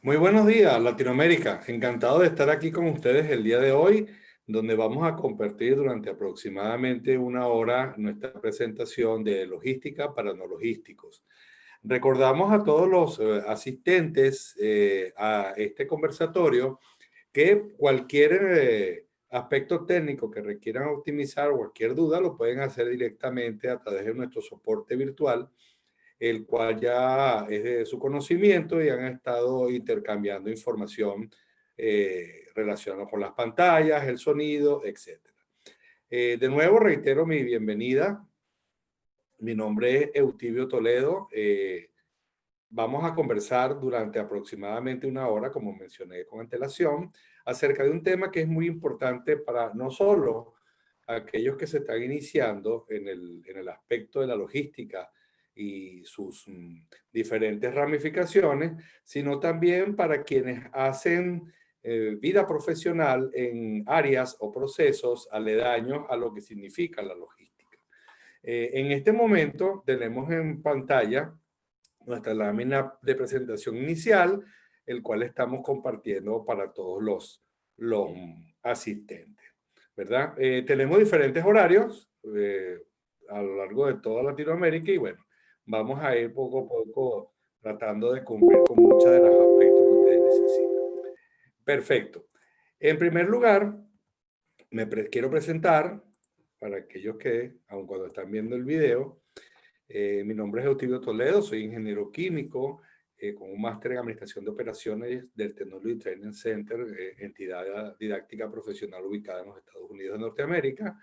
Muy buenos días, Latinoamérica. Encantado de estar aquí con ustedes el día de hoy, donde vamos a compartir durante aproximadamente una hora nuestra presentación de logística para no logísticos. Recordamos a todos los asistentes a este conversatorio que cualquier aspecto técnico que requieran optimizar o cualquier duda lo pueden hacer directamente a través de nuestro soporte virtual, el cual ya es de su conocimiento y han estado intercambiando información relacionada con las pantallas, el sonido, etcétera. De nuevo, reitero mi bienvenida. Mi nombre es Eutibio Toledo. Vamos a conversar durante aproximadamente una hora, como mencioné con antelación, acerca de un tema que es muy importante para no solo aquellos que se están iniciando en el aspecto de la logística y sus diferentes ramificaciones, sino también para quienes hacen vida profesional en áreas o procesos aledaños a lo que significa la logística. En este momento tenemos en pantalla nuestra lámina de presentación inicial, el cual estamos compartiendo para todos los asistentes, ¿verdad? Tenemos diferentes horarios a lo largo de toda Latinoamérica y bueno, vamos a ir poco a poco tratando de cumplir con muchos de los aspectos que ustedes necesitan. Perfecto. En primer lugar, quiero presentar para aquellos que, aun cuando están viendo el video, mi nombre es Eutibio Toledo, soy ingeniero químico con un máster en Administración de Operaciones del Technology Training Center, entidad didáctica profesional ubicada en los Estados Unidos de Norteamérica.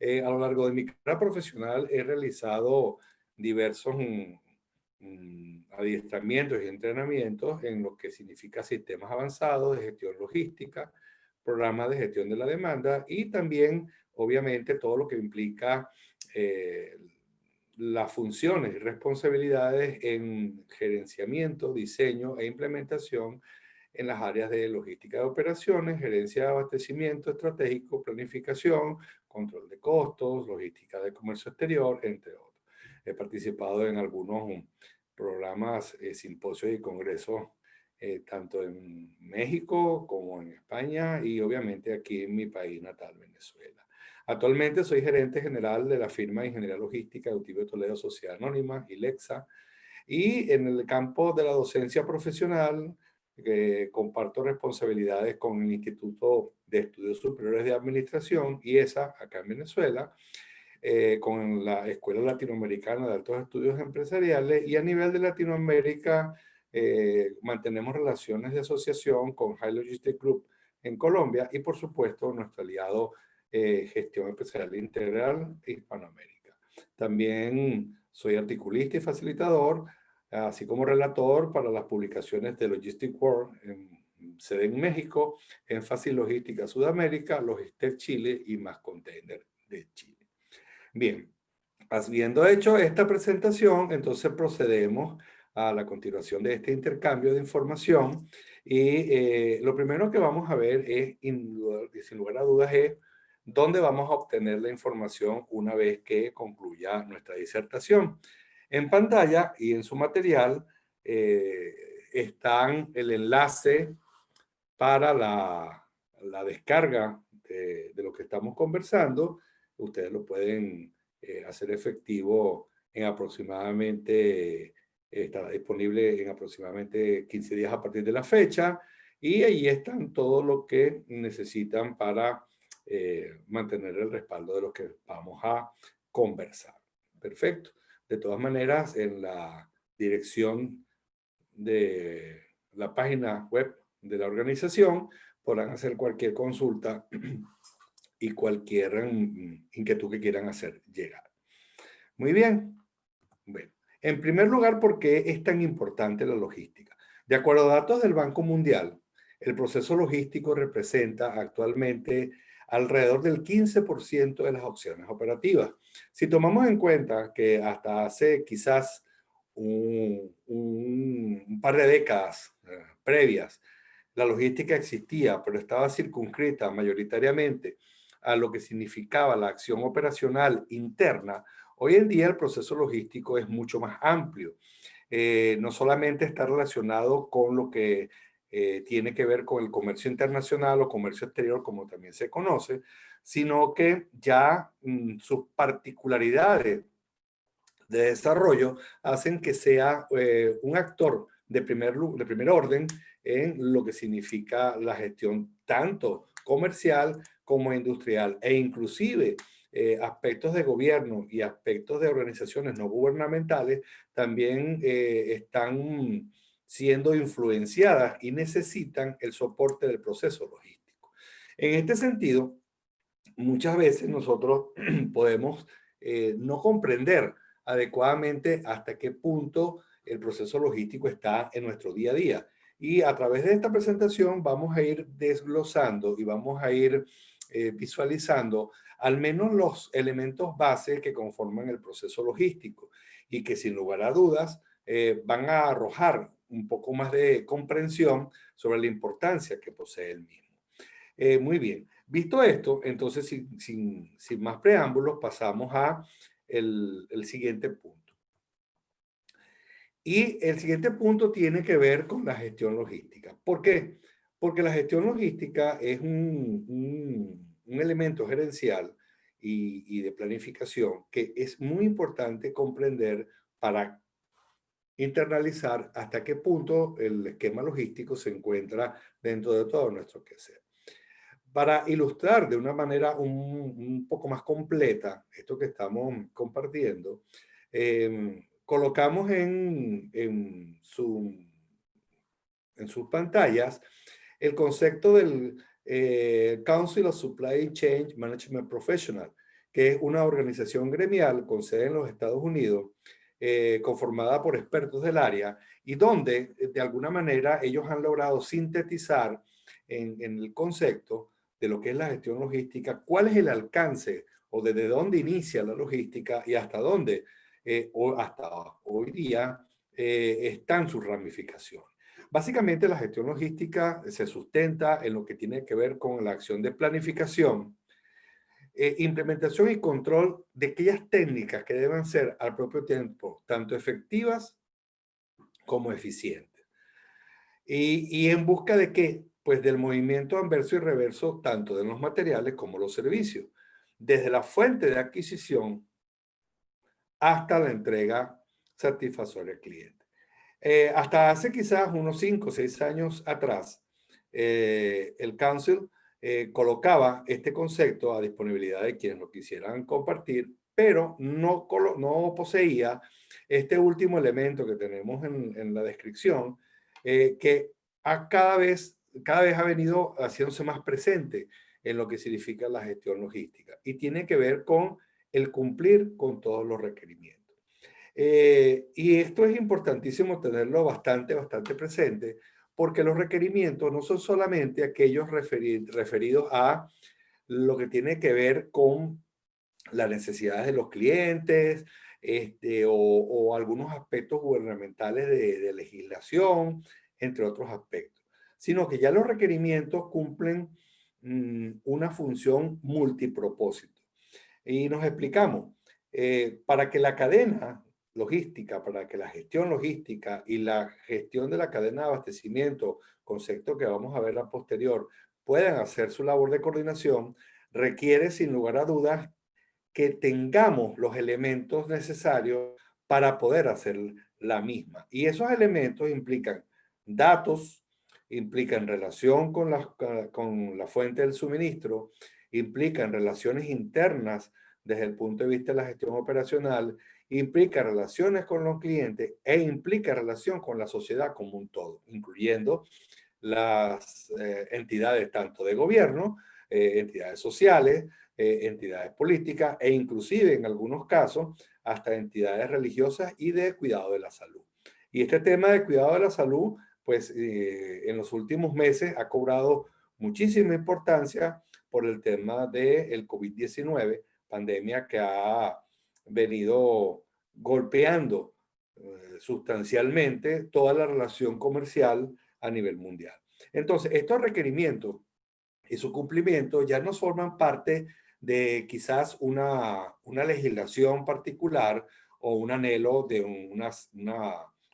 A lo largo de mi carrera profesional he realizado diversos adiestramientos y entrenamientos en lo que significa sistemas avanzados de gestión logística, programas de gestión de la demanda y también, obviamente, todo lo que implica eh, las funciones y responsabilidades en gerenciamiento, diseño e implementación en las áreas de logística de operaciones, gerencia de abastecimiento estratégico, planificación, control de costos, logística de comercio exterior, entre otros. He participado en algunos programas, simposios y congresos, tanto en México como en España y obviamente aquí en mi país natal, Venezuela. Actualmente soy gerente general de la firma de Ingeniería Logística Eutibio Toledo Sociedad Anónima, ILEXA, y en el campo de la docencia profesional comparto responsabilidades con el Instituto de Estudios Superiores de Administración, IESA, acá en Venezuela, con la Escuela Latinoamericana de Altos Estudios Empresariales y a nivel de Latinoamérica mantenemos relaciones de asociación con High Logistic Group en Colombia y por supuesto nuestro aliado Gestión Empresarial Integral Hispanoamérica. También soy articulista y facilitador, así como relator para las publicaciones de Logistic World en sede en México, Énfasis Logística Sudamérica, Logistec Chile y Más Container de Chile. Bien, habiendo hecho esta presentación, entonces procedemos a la continuación de este intercambio de información y lo primero que vamos a ver es, sin lugar a dudas, es dónde vamos a obtener la información una vez que concluya nuestra disertación. En pantalla y en su material están el enlace para la descarga de lo que estamos conversando. Ustedes lo pueden hacer efectivo en aproximadamente, estará disponible en aproximadamente 15 días a partir de la fecha y ahí están todo lo que necesitan para mantener el respaldo de lo que vamos a conversar. Perfecto. De todas maneras, en la dirección de la página web de la organización podrán hacer cualquier consulta y cualquier inquietud que quieran hacer llegar. Muy bien. Bueno, en primer lugar, ¿por qué es tan importante la logística? De acuerdo a datos del Banco Mundial, el proceso logístico representa actualmente alrededor del 15% de las opciones operativas. Si tomamos en cuenta que hasta hace quizás un par de décadas previas, la logística existía, pero estaba circunscrita mayoritariamente a lo que significaba la acción operacional interna. Hoy en día el proceso logístico es mucho más amplio. No solamente está relacionado con lo que tiene que ver con el comercio internacional o comercio exterior, como también se conoce, sino que ya sus particularidades de desarrollo hacen que sea un actor de primer orden en lo que significa la gestión tanto comercial como industrial e inclusive aspectos de gobierno y aspectos de organizaciones no gubernamentales también están siendo influenciadas y necesitan el soporte del proceso logístico. En este sentido, muchas veces nosotros podemos no comprender adecuadamente hasta qué punto el proceso logístico está en nuestro día a día. Y a través de esta presentación vamos a ir desglosando y vamos a ir visualizando al menos los elementos base que conforman el proceso logístico y que sin lugar a dudas van a arrojar un poco más de comprensión sobre la importancia que posee el mismo. Muy bien. Visto esto, entonces sin más preámbulos, pasamos a el siguiente punto. Y el siguiente punto tiene que ver con la gestión logística. ¿Por qué? Porque la gestión logística es un elemento gerencial y de planificación que es muy importante comprender para internalizar hasta qué punto el esquema logístico se encuentra dentro de todo nuestro quehacer. Para ilustrar de una manera un poco más completa esto que estamos compartiendo, colocamos en sus pantallas el concepto del Council of Supply Chain Management Professional, que es una organización gremial con sede en los Estados Unidos, conformada por expertos del área y donde de alguna manera ellos han logrado sintetizar en el concepto de lo que es la gestión logística, cuál es el alcance o desde dónde inicia la logística y hasta dónde, o hasta hoy día, están sus ramificaciones. Básicamente la gestión logística se sustenta en lo que tiene que ver con la acción de planificación, implementación y control de aquellas técnicas que deben ser al propio tiempo tanto efectivas como eficientes. Y en busca de qué? Pues del movimiento anverso y reverso tanto de los materiales como los servicios, desde la fuente de adquisición hasta la entrega satisfactoria al cliente. Hasta hace quizás unos 5 o 6 años atrás, el Council colocaba este concepto a disponibilidad de quienes lo quisieran compartir, pero no poseía este último elemento que tenemos en la descripción, que cada vez ha venido haciéndose más presente en lo que significa la gestión logística y tiene que ver con el cumplir con todos los requerimientos. Y esto es importantísimo tenerlo bastante presente, porque los requerimientos no son solamente aquellos referidos a lo que tiene que ver con las necesidades de los clientes, o algunos aspectos gubernamentales de legislación, entre otros aspectos, sino que ya los requerimientos cumplen una función multipropósito. Y nos explicamos, para que la cadena logística, para que la gestión logística y la gestión de la cadena de abastecimiento, concepto que vamos a ver a posterior, puedan hacer su labor de coordinación, requiere sin lugar a dudas que tengamos los elementos necesarios para poder hacer la misma. Y esos elementos implican datos, implican relación con la fuente del suministro, implican relaciones internas desde el punto de vista de la gestión operacional, implica relaciones con los clientes e implica relación con la sociedad como un todo, incluyendo las entidades tanto de gobierno, entidades sociales, entidades políticas e inclusive en algunos casos hasta entidades religiosas y de cuidado de la salud. Y este tema de cuidado de la salud, pues en los últimos meses ha cobrado muchísima importancia por el tema del COVID-19, pandemia que ha venido golpeando sustancialmente toda la relación comercial a nivel mundial. Entonces, estos requerimientos y su cumplimiento ya no forman parte de quizás una legislación particular o un anhelo de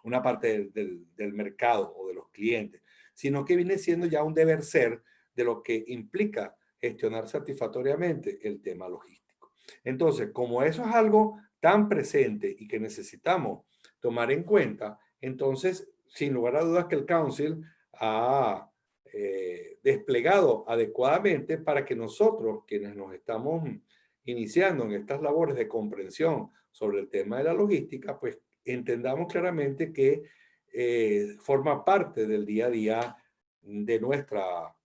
una parte del mercado o de los clientes, sino que viene siendo ya un deber ser de lo que implica gestionar satisfactoriamente el tema logístico. Entonces, como eso es algo tan presente y que necesitamos tomar en cuenta, entonces, sin lugar a dudas que el Council ha desplegado adecuadamente para que nosotros, quienes nos estamos iniciando en estas labores de comprensión sobre el tema de la logística, pues entendamos claramente que forma parte del día a día de nuestra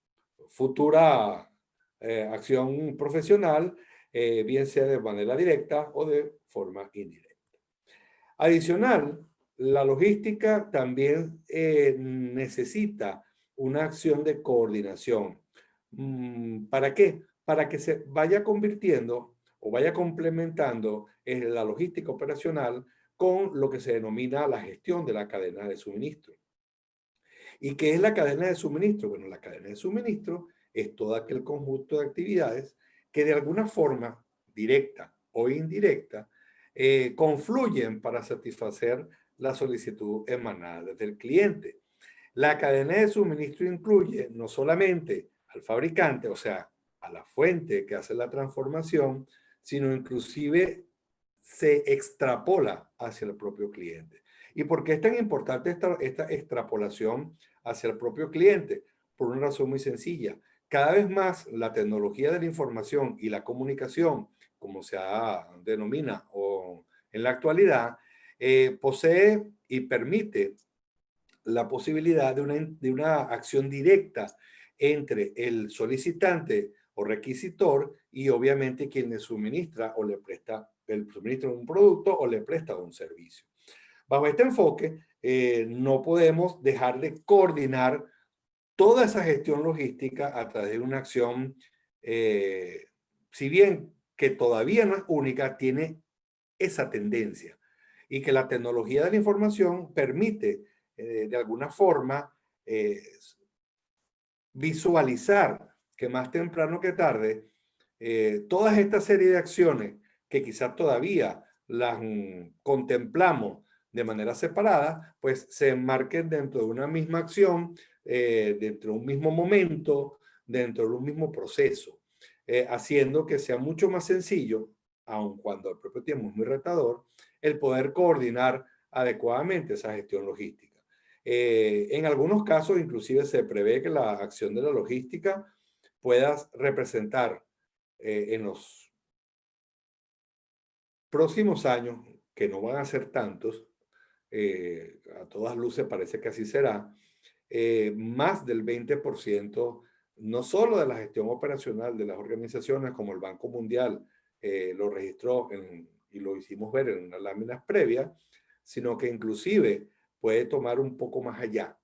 futura acción profesional, bien sea de manera directa o de forma indirecta. Adicional, la logística también necesita una acción de coordinación. ¿Para qué? Para que se vaya convirtiendo o vaya complementando la logística operacional con lo que se denomina la gestión de la cadena de suministro. ¿Y qué es la cadena de suministro? Bueno, la cadena de suministro es todo aquel conjunto de actividades que de alguna forma, directa o indirecta, confluyen para satisfacer la solicitud emanada desde el cliente. La cadena de suministro incluye no solamente al fabricante, o sea, a la fuente que hace la transformación, sino inclusive se extrapola hacia el propio cliente. ¿Y por qué es tan importante esta extrapolación hacia el propio cliente? Por una razón muy sencilla. Cada vez más la tecnología de la información y la comunicación, como se denomina o en la actualidad, posee y permite la posibilidad de una acción directa entre el solicitante o requisitor y obviamente quien le suministra o le presta el suministro de un producto o le presta un servicio. Bajo este enfoque, no podemos dejar de coordinar toda esa gestión logística a través de una acción, si bien que todavía no es única, tiene esa tendencia y que la tecnología de la información permite de alguna forma visualizar que más temprano que tarde todas esta serie de acciones que quizás todavía las contemplamos de manera separada, pues se enmarquen dentro de una misma acción, dentro de un mismo momento, dentro de un mismo proceso, haciendo que sea mucho más sencillo, aun cuando al propio tiempo es muy retador, el poder coordinar adecuadamente esa gestión logística. En algunos casos, inclusive, se prevé que la acción de la logística pueda representar en los próximos años, que no van a ser tantos, a todas luces parece que así será, más del 20%, no solo de la gestión operacional de las organizaciones, como el Banco Mundial lo registró y lo hicimos ver en unas láminas previas, sino que inclusive puede tomar un poco más allá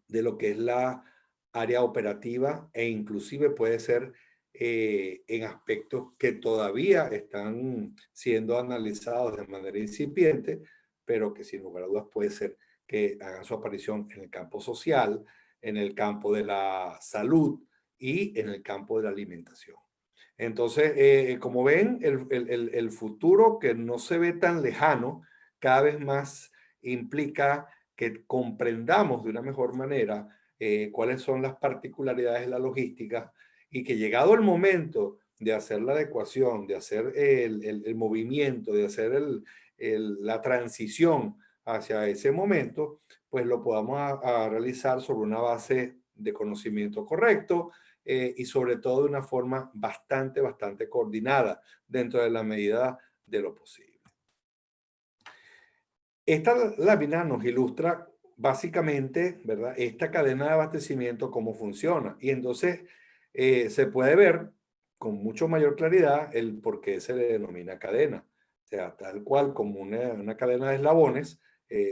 de lo que es la área operativa e inclusive puede ser en aspectos que todavía están siendo analizados de manera incipiente, pero que sin lugar a dudas puede ser que hagan su aparición en el campo social, en el campo de la salud y en el campo de la alimentación. Entonces, como ven, el futuro que no se ve tan lejano, cada vez más implica que comprendamos de una mejor manera cuáles son las particularidades de la logística y que llegado el momento de hacer la adecuación, de hacer el movimiento, de hacer la transición hacia ese momento, pues lo podamos a realizar sobre una base de conocimiento correcto, y sobre todo de una forma bastante coordinada dentro de la medida de lo posible. Esta lámina nos ilustra básicamente, ¿verdad?, esta cadena de abastecimiento, cómo funciona. Y entonces se puede ver con mucho mayor claridad el por qué se le denomina cadena. O sea, tal cual como una cadena de eslabones,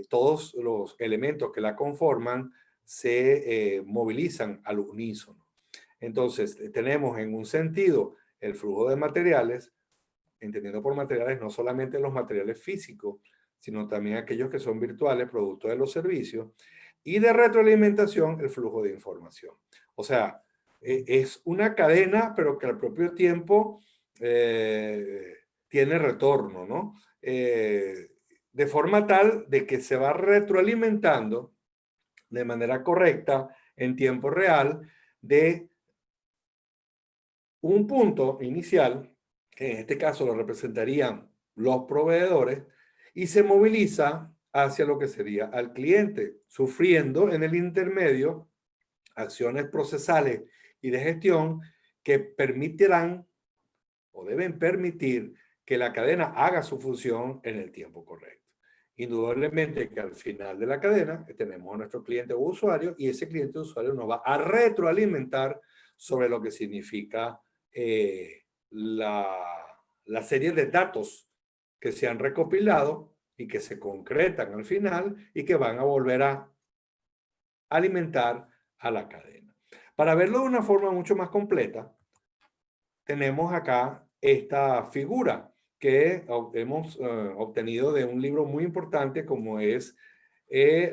todos los elementos que la conforman se movilizan al unísono. Entonces, tenemos en un sentido el flujo de materiales, entendiendo por materiales no solamente los materiales físicos, sino también aquellos que son virtuales, producto de los servicios, y de retroalimentación, el flujo de información. O sea, es una cadena, pero que al propio tiempo tiene retorno, ¿no? De forma tal de que se va retroalimentando de manera correcta, en tiempo real, de un punto inicial, que en este caso lo representarían los proveedores, y se moviliza hacia lo que sería al cliente, sufriendo en el intermedio acciones procesales y de gestión que permitirán o deben permitir que la cadena haga su función en el tiempo correcto. Indudablemente que al final de la cadena tenemos a nuestro cliente o usuario, y ese cliente o usuario nos va a retroalimentar sobre lo que significa la serie de datos que se han recopilado y que se concretan al final y que van a volver a alimentar a la cadena. Para verlo de una forma mucho más completa, tenemos acá esta figura que hemos obtenido de un libro muy importante como es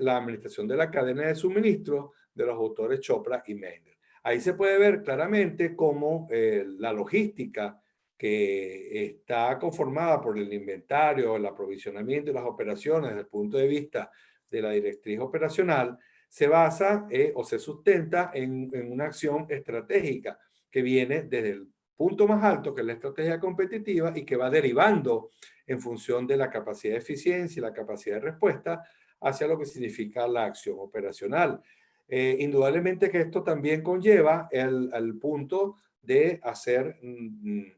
La administración de la cadena de suministro de los autores Chopra y Mender. Ahí se puede ver claramente cómo la logística que está conformada por el inventario, el aprovisionamiento y las operaciones desde el punto de vista de la directriz operacional se basa o se sustenta en una acción estratégica que viene desde el punto más alto, que es la estrategia competitiva, y que va derivando en función de la capacidad de eficiencia y la capacidad de respuesta hacia lo que significa la acción operacional. Indudablemente que esto también conlleva el punto de hacer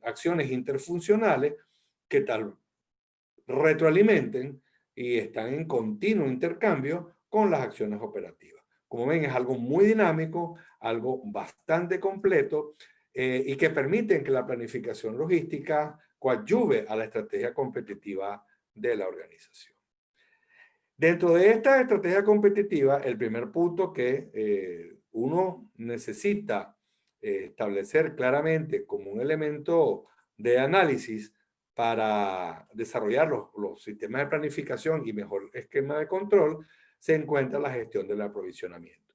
acciones interfuncionales que tal retroalimenten y están en continuo intercambio con las acciones operativas. Como ven, es algo muy dinámico, algo bastante completo y que permiten que la planificación logística coadyuve a la estrategia competitiva de la organización. Dentro de esta estrategia competitiva, el primer punto que uno necesita establecer claramente como un elemento de análisis para desarrollar los sistemas de planificación y mejor esquema de control, se encuentra la gestión del aprovisionamiento.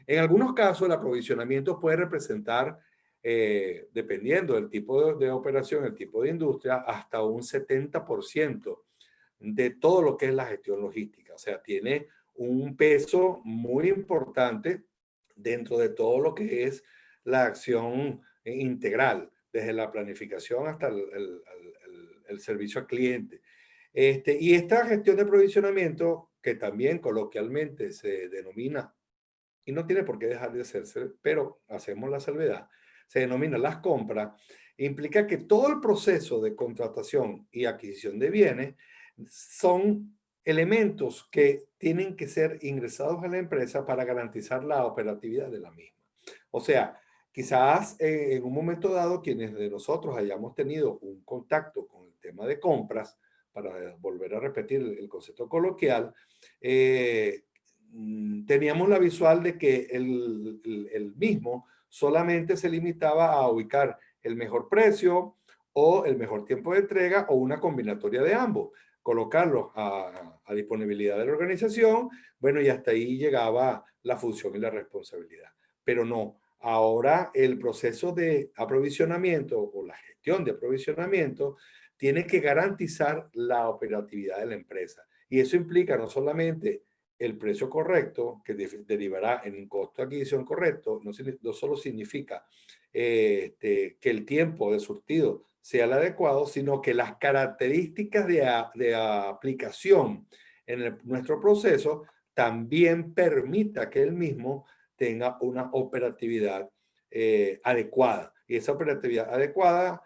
En algunos casos, el aprovisionamiento puede representar, dependiendo del tipo de operación, el tipo de industria, hasta un 70% de todo lo que es la gestión logística. O sea, tiene un peso muy importante dentro de todo lo que es la acción integral, desde la planificación hasta el servicio al cliente. Y esta gestión de provisionamiento, que también coloquialmente se denomina, y no tiene por qué dejar de hacerse, pero hacemos la salvedad, se denomina las compras, implica que todo el proceso de contratación y adquisición de bienes son elementos que tienen que ser ingresados a la empresa para garantizar la operatividad de la misma. O sea, quizás en un momento dado, quienes de nosotros hayamos tenido un contacto con el tema de compras, para volver a repetir el concepto coloquial, teníamos la visual de que el mismo solamente se limitaba a ubicar el mejor precio o el mejor tiempo de entrega o una combinatoria de ambos, colocarlos a disponibilidad de la organización, bueno, y hasta ahí llegaba la función y la responsabilidad. Pero no, ahora el proceso de aprovisionamiento o la gestión de aprovisionamiento tiene que garantizar la operatividad de la empresa. Y eso implica no solamente el precio correcto, que derivará en un costo de adquisición correcto, no solo significa que el tiempo de surtido sea el adecuado, sino que las características de aplicación en nuestro proceso también permita que el mismo tenga una operatividad adecuada. Y esa operatividad adecuada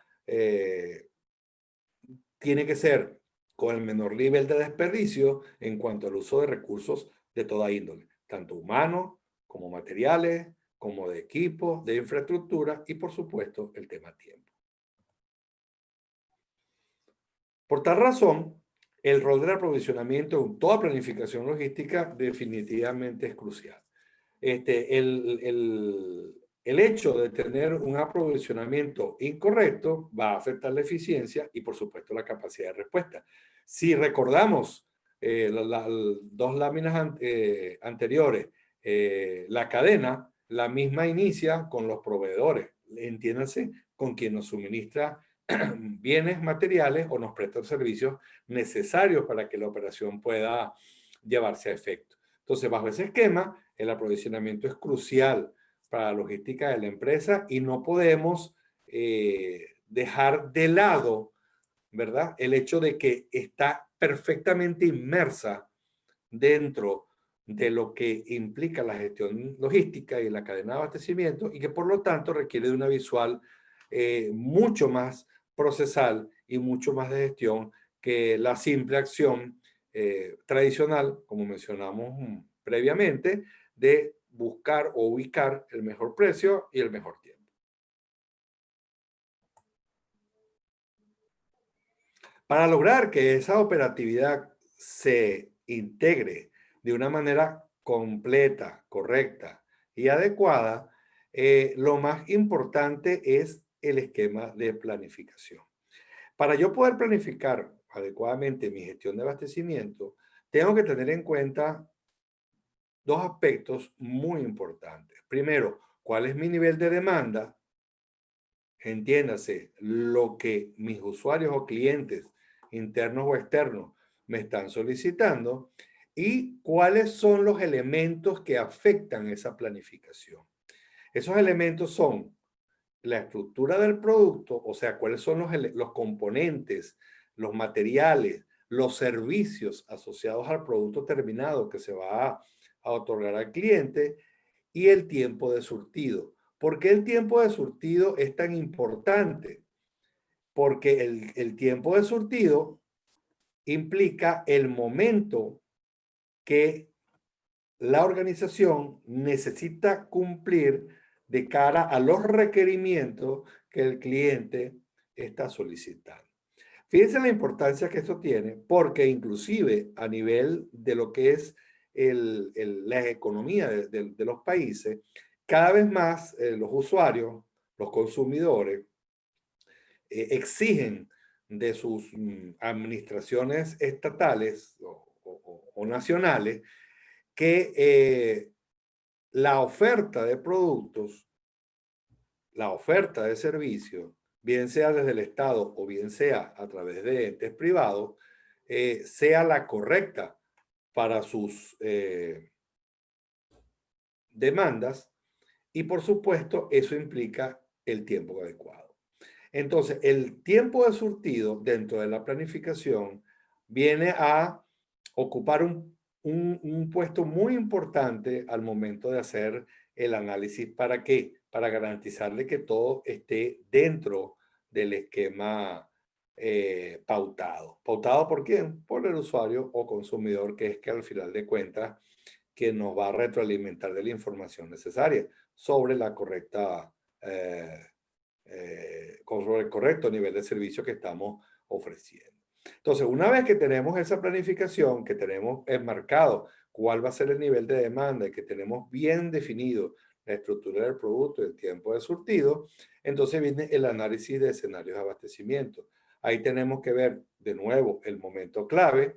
tiene que ser con el menor nivel de desperdicio en cuanto al uso de recursos de toda índole, tanto humanos como materiales, como de equipos, de infraestructura y por supuesto el tema tiempo. Por tal razón, el rol del aprovisionamiento en toda planificación logística definitivamente es crucial. El hecho de tener un aprovisionamiento incorrecto va a afectar la eficiencia y, por supuesto, la capacidad de respuesta. Si recordamos las dos láminas anteriores, la cadena, la misma inicia con los proveedores, entiéndase, con quien nos suministra bienes materiales o nos presta servicios necesarios para que la operación pueda llevarse a efecto. Entonces, bajo ese esquema, el aprovisionamiento es crucial para la logística de la empresa y no podemos dejar de lado, ¿verdad? El hecho de que está perfectamente inmersa dentro de lo que implica la gestión logística y la cadena de abastecimiento y que por lo tanto requiere de una visual mucho más procesal y mucho más de gestión que la simple acción tradicional, como mencionamos previamente, de buscar o ubicar el mejor precio y el mejor tiempo. Para lograr que esa operatividad se integre de una manera completa, correcta y adecuada, lo más importante es el esquema de planificación. Para yo poder planificar adecuadamente mi gestión de abastecimiento, tengo que tener en cuenta dos aspectos muy importantes. Primero, ¿cuál es mi nivel de demanda? Entiéndase, lo que mis usuarios o clientes internos o externos me están solicitando y cuáles son los elementos que afectan esa planificación. Esos elementos son la estructura del producto, o sea, cuáles son los componentes, los materiales, los servicios asociados al producto terminado que se va a otorgar al cliente y el tiempo de surtido. ¿Por qué el tiempo de surtido es tan importante? Porque el tiempo de surtido implica el momento que la organización necesita cumplir de cara a los requerimientos que el cliente está solicitando. Fíjense la importancia que esto tiene, porque inclusive a nivel de lo que es la economía de los países, cada vez más los usuarios, los consumidores, exigen de sus administraciones estatales o nacionales que la oferta de productos, la oferta de servicios, bien sea desde el Estado o bien sea a través de entes privados, sea la correcta para sus demandas y por supuesto eso implica el tiempo adecuado. Entonces, el tiempo de surtido dentro de la planificación viene a ocupar un puesto muy importante al momento de hacer el análisis. ¿Para qué? Para garantizarle que todo esté dentro del esquema pautado. ¿Pautado por quién? Por el usuario o consumidor, que es que al final de cuentas que nos va a retroalimentar de la información necesaria sobre la correcta con el correcto nivel de servicio que estamos ofreciendo. Entonces, una vez que tenemos esa planificación, que tenemos enmarcado cuál va a ser el nivel de demanda y que tenemos bien definido la estructura del producto y el tiempo de surtido, entonces viene el análisis de escenarios de abastecimiento. Ahí tenemos que ver de nuevo el momento clave,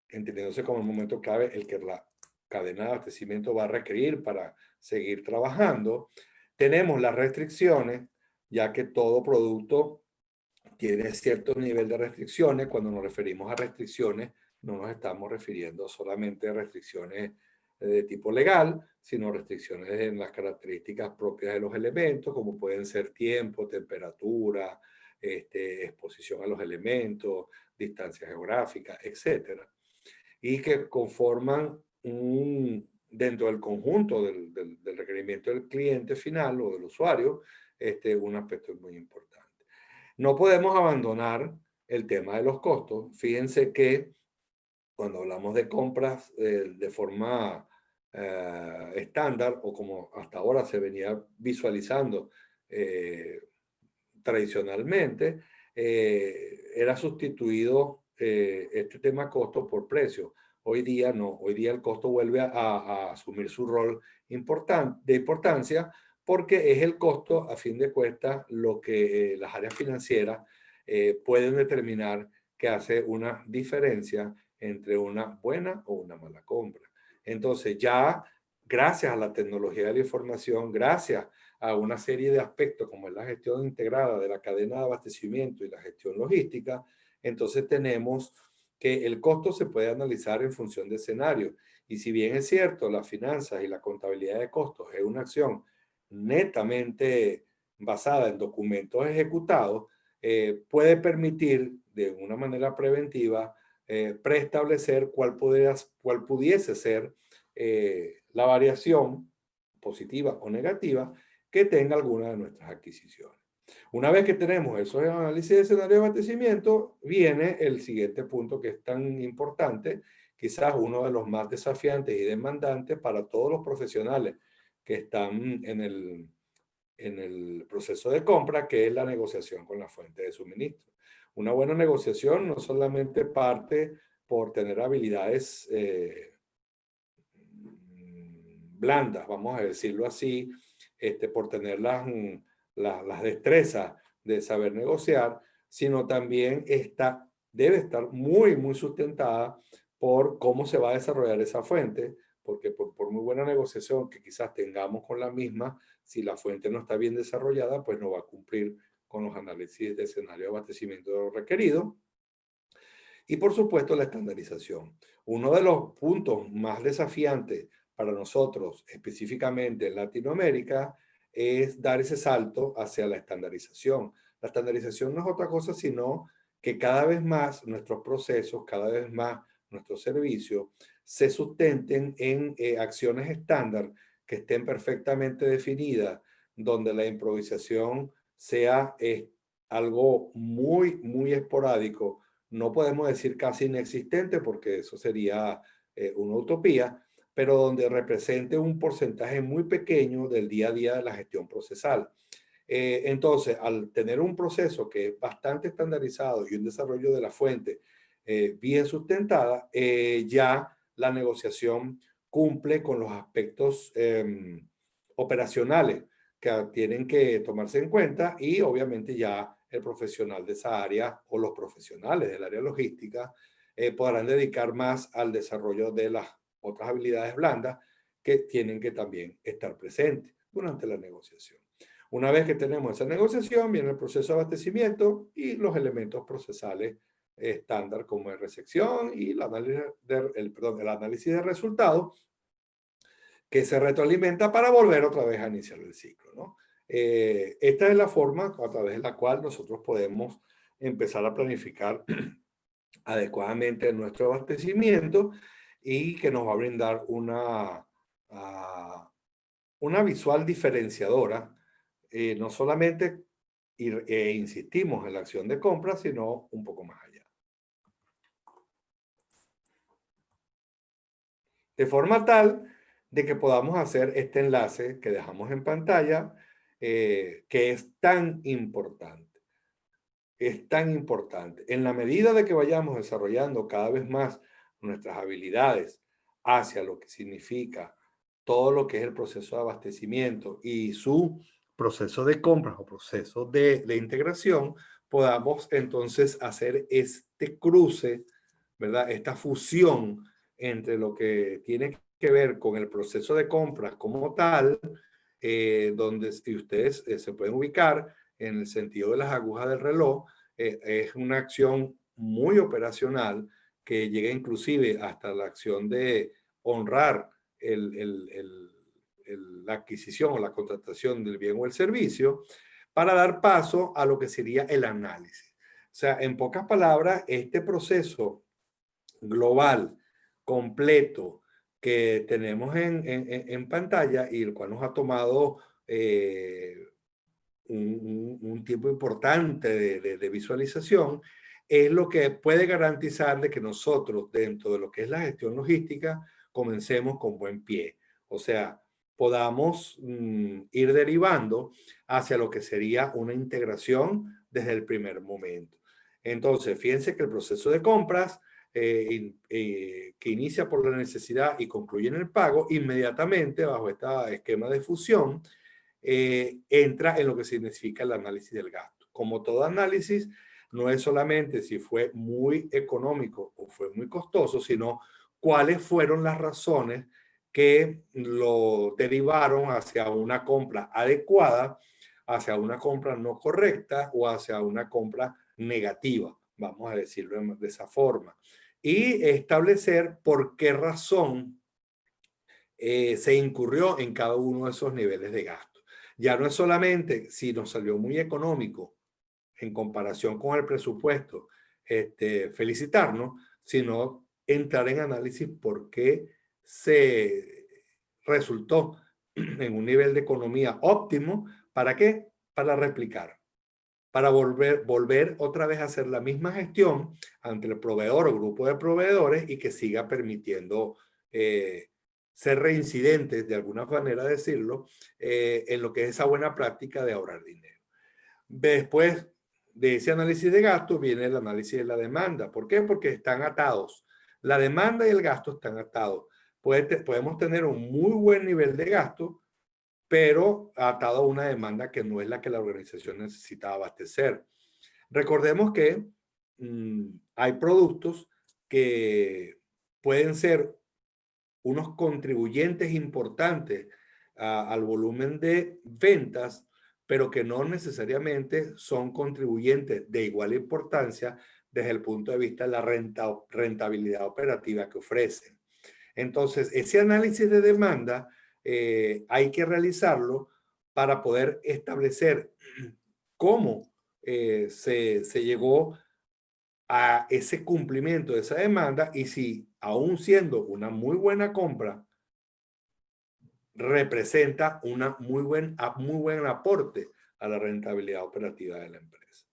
entendiéndose como el momento clave el que la cadena de abastecimiento va a requerir para seguir trabajando. Tenemos las restricciones, ya que todo producto tiene cierto nivel de restricciones. Cuando nos referimos a restricciones, no nos estamos refiriendo solamente a restricciones de tipo legal, sino restricciones en las características propias de los elementos, como pueden ser tiempo, temperatura, exposición a los elementos, distancia geográfica, etcétera, y que conforman dentro del conjunto del requerimiento del cliente final o del usuario, un aspecto muy importante. No podemos abandonar el tema de los costos. Fíjense que cuando hablamos de compras de forma estándar o como hasta ahora se venía visualizando tradicionalmente, era sustituido este tema costo por precio. Hoy día no, hoy día el costo vuelve a asumir su rol de importancia porque es el costo, a fin de cuentas, lo que las áreas financieras pueden determinar que hace una diferencia entre una buena o una mala compra. Entonces ya, gracias a la tecnología de la información, gracias a una serie de aspectos como es la gestión integrada de la cadena de abastecimiento y la gestión logística, entonces tenemos que el costo se puede analizar en función de escenarios Y si bien es cierto, las finanzas y la contabilidad de costos es una acción netamente basada en documentos ejecutados, puede permitir de una manera preventiva preestablecer cuál pudiese ser la variación positiva o negativa que tenga alguna de nuestras adquisiciones. Una vez que tenemos esos análisis de escenario de abastecimiento, viene el siguiente punto que es tan importante, quizás uno de los más desafiantes y demandantes para todos los profesionales que están en el proceso de compra, que es la negociación con la fuente de suministro. Una buena negociación no solamente parte por tener habilidades blandas, vamos a decirlo así, por tener las destrezas de saber negociar, sino también debe estar muy, muy sustentada por cómo se va a desarrollar esa fuente, porque por muy buena negociación que quizás tengamos con la misma, si la fuente no está bien desarrollada, pues no va a cumplir con los análisis de escenario de abastecimiento requerido. Y por supuesto la estandarización. Uno de los puntos más desafiantes para nosotros, específicamente en Latinoamérica, es dar ese salto hacia la estandarización. La estandarización no es otra cosa sino que cada vez más nuestros procesos, cada vez más nuestros servicios se sustenten en acciones estándar que estén perfectamente definidas, donde la improvisación sea algo muy, muy esporádico. No podemos decir casi inexistente porque eso sería una utopía, pero donde represente un porcentaje muy pequeño del día a día de la gestión procesal. Entonces, al tener un proceso que es bastante estandarizado y un desarrollo de la fuente bien sustentada, ya la negociación cumple con los aspectos operacionales que tienen que tomarse en cuenta y obviamente ya el profesional de esa área o los profesionales del área logística podrán dedicar más al desarrollo de las otras habilidades blandas que tienen que también estar presentes durante la negociación. Una vez que tenemos esa negociación, viene el proceso de abastecimiento y los elementos procesales estándar como es recepción y el análisis de resultados que se retroalimenta para volver otra vez a iniciar el ciclo, ¿no? Esta es la forma a través de la cual nosotros podemos empezar a planificar adecuadamente nuestro abastecimiento y que nos va a brindar una visual diferenciadora, no solamente insistimos en la acción de compra, sino un poco más allá. De forma tal de que podamos hacer este enlace que dejamos en pantalla, que es tan importante. Es tan importante. En la medida de que vayamos desarrollando cada vez más nuestras habilidades hacia lo que significa todo lo que es el proceso de abastecimiento y su proceso de compras o proceso de integración, podamos entonces hacer este cruce, ¿verdad? Esta fusión entre lo que tiene que ver con el proceso de compras como tal, donde ustedes se pueden ubicar en el sentido de las agujas del reloj, es una acción muy operacional que llega inclusive hasta la acción de honrar la adquisición o la contratación del bien o el servicio para dar paso a lo que sería el análisis. O sea, en pocas palabras, este proceso global, completo, que tenemos en pantalla y el cual nos ha tomado un tiempo importante de visualización, es lo que puede garantizar de que nosotros, dentro de lo que es la gestión logística, comencemos con buen pie. O sea, podamos ir derivando hacia lo que sería una integración desde el primer momento. Entonces, fíjense que el proceso de compras que inicia por la necesidad y concluye en el pago, inmediatamente bajo este esquema de fusión, entra en lo que significa el análisis del gasto. Como todo análisis, no es solamente si fue muy económico o fue muy costoso, sino cuáles fueron las razones que lo derivaron hacia una compra adecuada, hacia una compra no correcta o hacia una compra negativa, vamos a decirlo de esa forma. Y establecer por qué razón se incurrió en cada uno de esos niveles de gasto. Ya no es solamente si nos salió muy económico en comparación con el presupuesto, felicitarnos, sino entrar en análisis por qué se resultó en un nivel de economía óptimo. ¿Para qué? Para replicar, para volver otra vez a hacer la misma gestión ante el proveedor o grupo de proveedores y que siga permitiendo ser reincidentes, de alguna manera decirlo, en lo que es esa buena práctica de ahorrar dinero. Después de ese análisis de gasto viene el análisis de la demanda. ¿Por qué? Porque están atados. La demanda y el gasto están atados. Podemos tener un muy buen nivel de gasto, pero atado a una demanda que no es la que la organización necesita abastecer. Recordemos que hay productos que pueden ser unos contribuyentes importantes al volumen de ventas, pero que no necesariamente son contribuyentes de igual importancia desde el punto de vista de la rentabilidad operativa que ofrecen. Entonces, ese análisis de demanda hay que realizarlo para poder establecer cómo se llegó a ese cumplimiento de esa demanda y si aún siendo una muy buena compra representa muy buen aporte a la rentabilidad operativa de la empresa.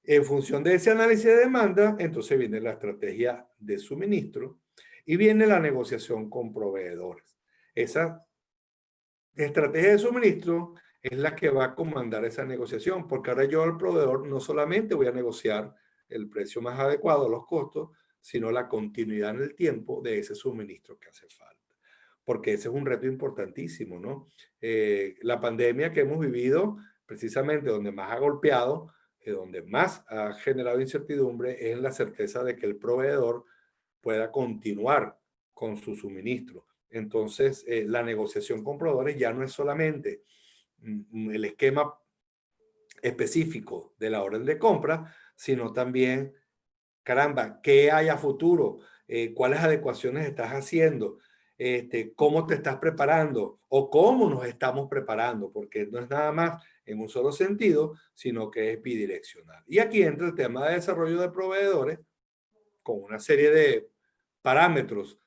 En función de ese análisis de demanda, entonces viene la estrategia de suministro y viene la negociación con proveedores. Esa estrategia de suministro es la que va a comandar esa negociación, porque ahora yo al proveedor no solamente voy a negociar el precio más adecuado, los costos, sino la continuidad en el tiempo de ese suministro que hace falta. Porque ese es un reto importantísimo, ¿no? La pandemia que hemos vivido, precisamente donde más ha golpeado, donde más ha generado incertidumbre, es en la certeza de que el proveedor pueda continuar con su suministro. Entonces, la negociación con proveedores ya no es solamente el esquema específico de la orden de compra, sino también, caramba, ¿qué hay a futuro? ¿Cuáles adecuaciones estás haciendo? ¿Cómo te estás preparando? ¿O cómo nos estamos preparando? Porque no es nada más en un solo sentido, sino que es bidireccional. Y aquí entra el tema de desarrollo de proveedores con una serie de parámetros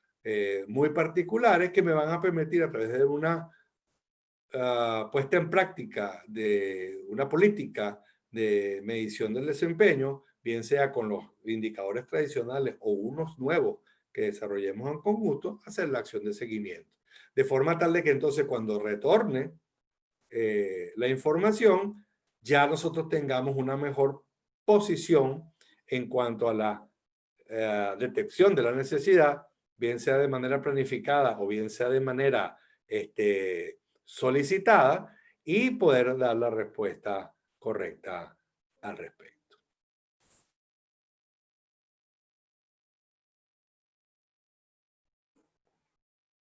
muy particulares que me van a permitir a través de una puesta en práctica de una política de medición del desempeño, bien sea con los indicadores tradicionales o unos nuevos que desarrollemos en conjunto, hacer la acción de seguimiento. De forma tal de que entonces cuando retorne la información, ya nosotros tengamos una mejor posición en cuanto a la detección de la necesidad, bien sea de manera planificada o bien sea de manera solicitada, y poder dar la respuesta correcta al respecto.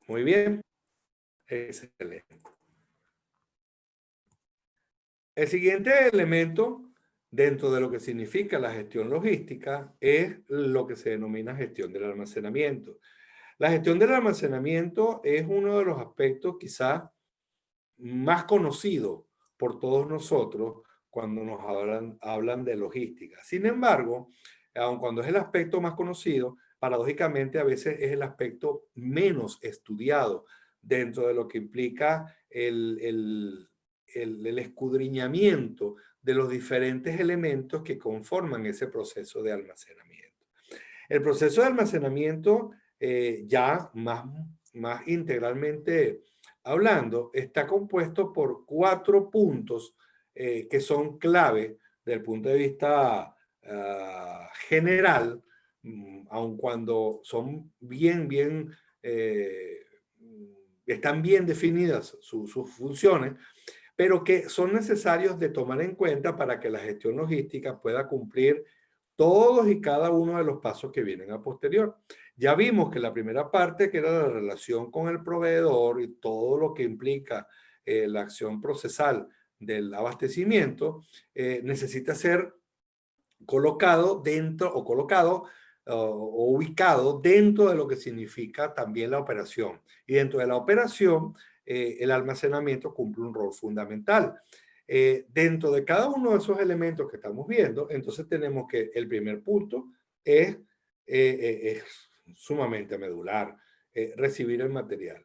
Muy bien, excelente. El siguiente elemento dentro de lo que significa la gestión logística es lo que se denomina gestión del almacenamiento. La gestión del almacenamiento es uno de los aspectos quizás más conocido por todos nosotros cuando nos hablan de logística. Sin embargo, aun cuando es el aspecto más conocido, paradójicamente a veces es el aspecto menos estudiado dentro de lo que implica el escudriñamiento de los diferentes elementos que conforman ese proceso de almacenamiento. El proceso de almacenamiento ya más integralmente hablando, está compuesto por 4 puntos que son clave desde el punto de vista general, aun cuando son están bien definidas sus funciones, pero que son necesarios de tomar en cuenta para que la gestión logística pueda cumplir todos y cada uno de los pasos que vienen a posterior. Ya vimos que la primera parte, que era la relación con el proveedor y todo lo que implica la acción procesal del abastecimiento, necesita ser colocado dentro o colocado o ubicado dentro de lo que significa también la operación. Y dentro de la operación, el almacenamiento cumple un rol fundamental. Dentro de cada uno de esos elementos que estamos viendo, entonces tenemos que el primer punto es sumamente medular, recibir el material.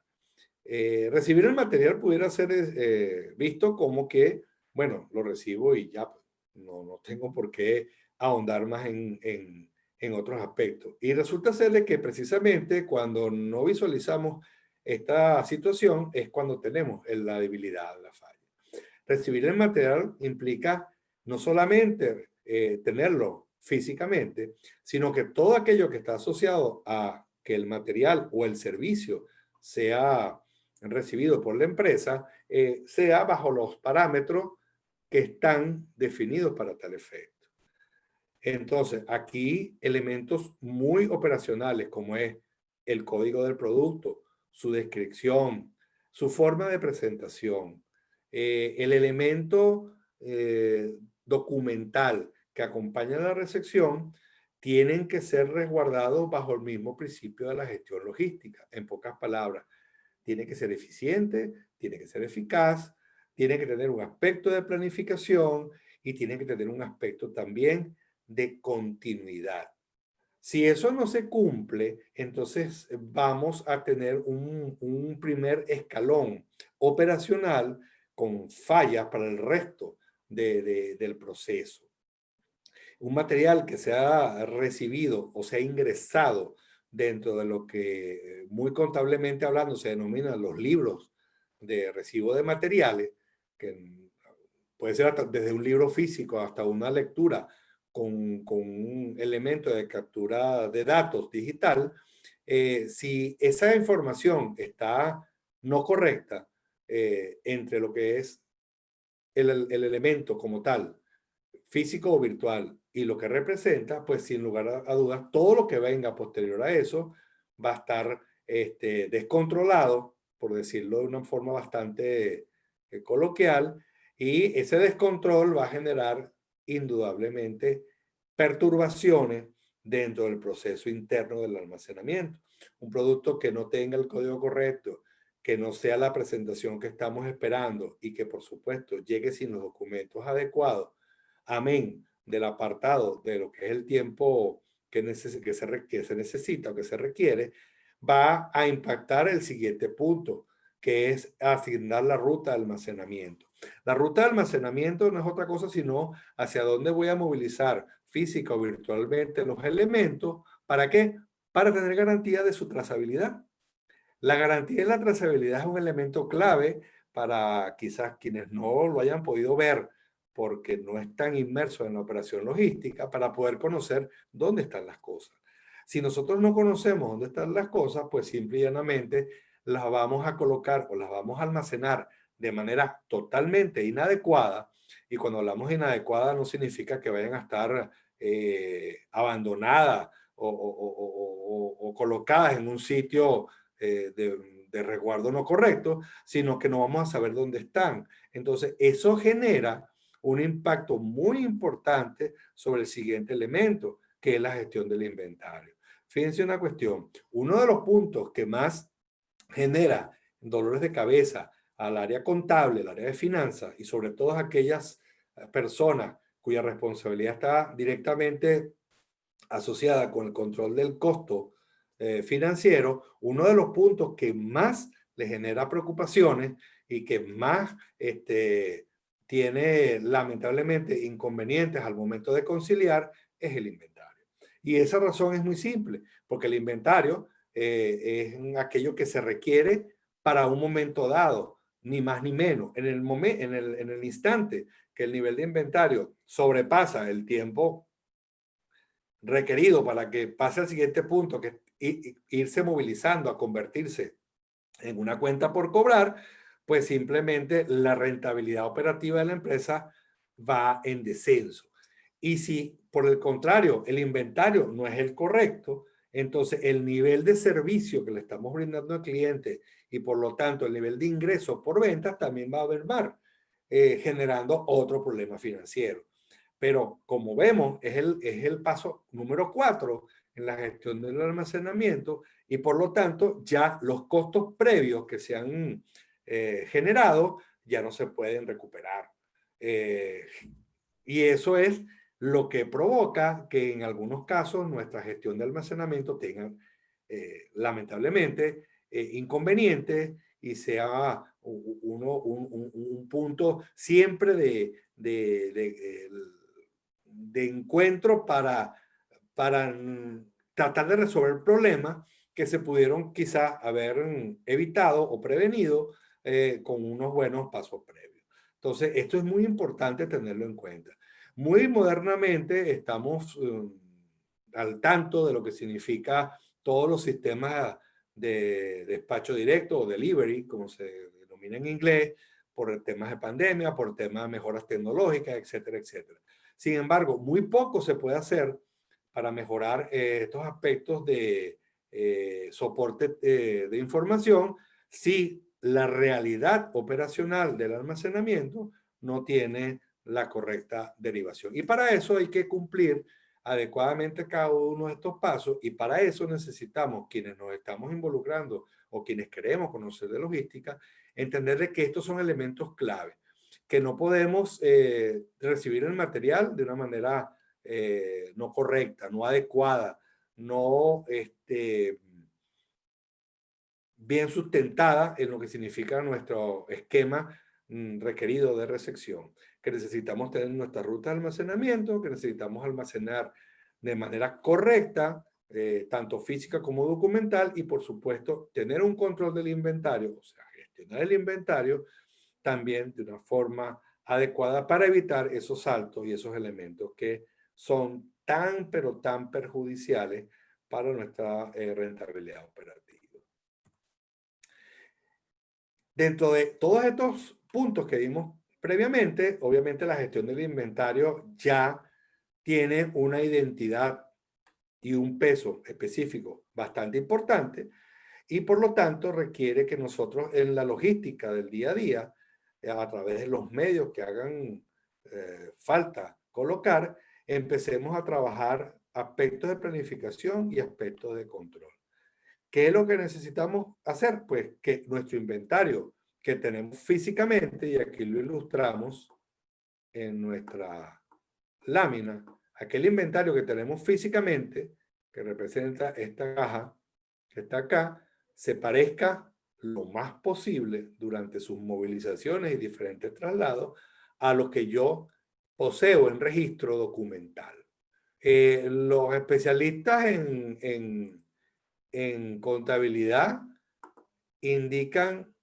Recibir el material pudiera ser visto como que, bueno, lo recibo y ya, pues, no tengo por qué ahondar más en otros aspectos. Y resulta ser de que precisamente cuando no visualizamos esta situación es cuando tenemos la debilidad, la falla. Recibir el material implica no solamente tenerlo físicamente, sino que todo aquello que está asociado a que el material o el servicio sea recibido por la empresa, sea bajo los parámetros que están definidos para tal efecto. Entonces, aquí elementos muy operacionales como es el código del producto, su descripción, su forma de presentación, el elemento documental que acompaña a la recepción, tienen que ser resguardados bajo el mismo principio de la gestión logística. En pocas palabras, tiene que ser eficiente, tiene que ser eficaz, tiene que tener un aspecto de planificación y tiene que tener un aspecto también de continuidad. Si eso no se cumple, entonces vamos a tener un primer escalón operacional con fallas para el resto del proceso. Un material que se ha recibido o se ha ingresado dentro de lo que muy contablemente hablando se denominan los libros de recibo de materiales, que puede ser desde un libro físico hasta una lectura con un elemento de captura de datos digital. Si esa información está no correcta entre lo que es el elemento como tal, físico o virtual, y lo que representa, pues sin lugar a dudas, todo lo que venga posterior a eso va a estar descontrolado, por decirlo de una forma bastante coloquial, y ese descontrol va a generar indudablemente perturbaciones dentro del proceso interno del almacenamiento. Un producto que no tenga el código correcto, que no sea la presentación que estamos esperando y que por supuesto llegue sin los documentos adecuados, amén del apartado de lo que es el tiempo que se necesita o que se requiere, va a impactar el siguiente punto, que es asignar la ruta de almacenamiento. La ruta de almacenamiento no es otra cosa sino hacia dónde voy a movilizar física o virtualmente los elementos. ¿Para qué? Para tener garantía de su trazabilidad. La garantía de la trazabilidad es un elemento clave para quizás quienes no lo hayan podido ver porque no están inmersos en la operación logística para poder conocer dónde están las cosas. Si nosotros no conocemos dónde están las cosas, pues simple y llanamente las vamos a colocar o las vamos a almacenar de manera totalmente inadecuada. Y cuando hablamos de inadecuada no significa que vayan a estar abandonadas o colocadas en un sitio de resguardo no correcto, sino que no vamos a saber dónde están. Entonces, eso genera un impacto muy importante sobre el siguiente elemento, que es la gestión del inventario. Fíjense una cuestión, uno de los puntos que más genera dolores de cabeza al área contable, al área de finanzas y sobre todo aquellas personas cuya responsabilidad está directamente asociada con el control del costo financiero, uno de los puntos que más le genera preocupaciones y que más tiene lamentablemente inconvenientes al momento de conciliar es el inventario. Y esa razón es muy simple, porque el inventario es aquello que se requiere para un momento dado, ni más ni menos. En el instante que el nivel de inventario sobrepasa el tiempo requerido para que pase al siguiente punto, que es irse movilizando a convertirse en una cuenta por cobrar, pues simplemente la rentabilidad operativa de la empresa va en descenso. Y si por el contrario el inventario no es el correcto, entonces el nivel de servicio que le estamos brindando al cliente y por lo tanto el nivel de ingresos por ventas también va a mermar, generando otro problema financiero. Pero como vemos, es el paso número 4 en la gestión del almacenamiento y por lo tanto ya los costos previos que se han generado ya no se pueden recuperar. Y eso es lo que provoca que en algunos casos nuestra gestión de almacenamiento tenga lamentablemente inconvenientes y sea un punto siempre de encuentro para tratar de resolver problemas que se pudieron quizás haber evitado o prevenido con unos buenos pasos previos. Entonces, esto es muy importante tenerlo en cuenta. Muy modernamente estamos al tanto de lo que significa todos los sistemas de despacho directo o delivery, como se denomina en inglés, por temas de pandemia, por temas de mejoras tecnológicas, etcétera, etcétera. Sin embargo, muy poco se puede hacer para mejorar estos aspectos de soporte de información si la realidad operacional del almacenamiento no tiene la correcta derivación. Y para eso hay que cumplir adecuadamente cada uno de estos pasos y para eso necesitamos quienes nos estamos involucrando o quienes queremos conocer de logística, entender de que estos son elementos clave, que no podemos recibir el material de una manera no correcta, no adecuada, no bien sustentada en lo que significa nuestro esquema requerido de recepción, que necesitamos tener nuestra ruta de almacenamiento, que necesitamos almacenar de manera correcta, tanto física como documental, y por supuesto tener un control del inventario, o sea, gestionar el inventario también de una forma adecuada para evitar esos saltos y esos elementos que son tan, pero tan perjudiciales para nuestra rentabilidad operativa. Dentro de todos estos puntos que vimos previamente, obviamente la gestión del inventario ya tiene una identidad y un peso específico bastante importante y por lo tanto requiere que nosotros en la logística del día a día, a través de los medios que hagan falta colocar, empecemos a trabajar aspectos de planificación y aspectos de control. ¿Qué es lo que necesitamos hacer? Pues que nuestro inventario que tenemos físicamente, y aquí lo ilustramos en nuestra lámina, aquel inventario que tenemos físicamente, que representa esta caja que está acá, se parezca lo más posible durante sus movilizaciones y diferentes traslados a lo que yo poseo en registro documental. Los especialistas en contabilidad indican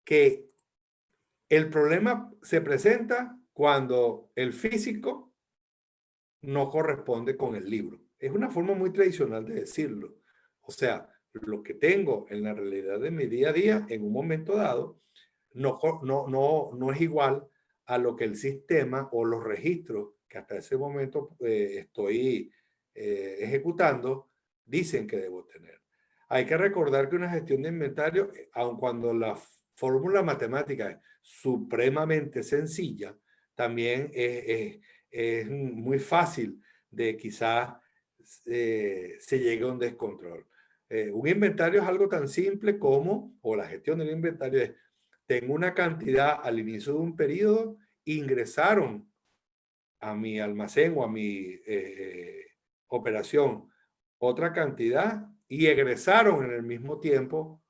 que el problema se presenta cuando el físico no corresponde con el libro. Es una forma muy tradicional de decirlo. O sea, lo que tengo en la realidad de mi día a día en un momento dado no es igual a lo que el sistema o los registros que hasta ese momento estoy ejecutando dicen que debo tener. Hay que recordar que una gestión de inventario, aun cuando la fórmula matemática es supremamente sencilla, también es muy fácil de quizás se llegue a un descontrol. Un inventario es algo tan simple como, o la gestión del inventario es, tengo una cantidad al inicio de un periodo, ingresaron a mi almacén o a mi operación otra cantidad y egresaron en el mismo tiempo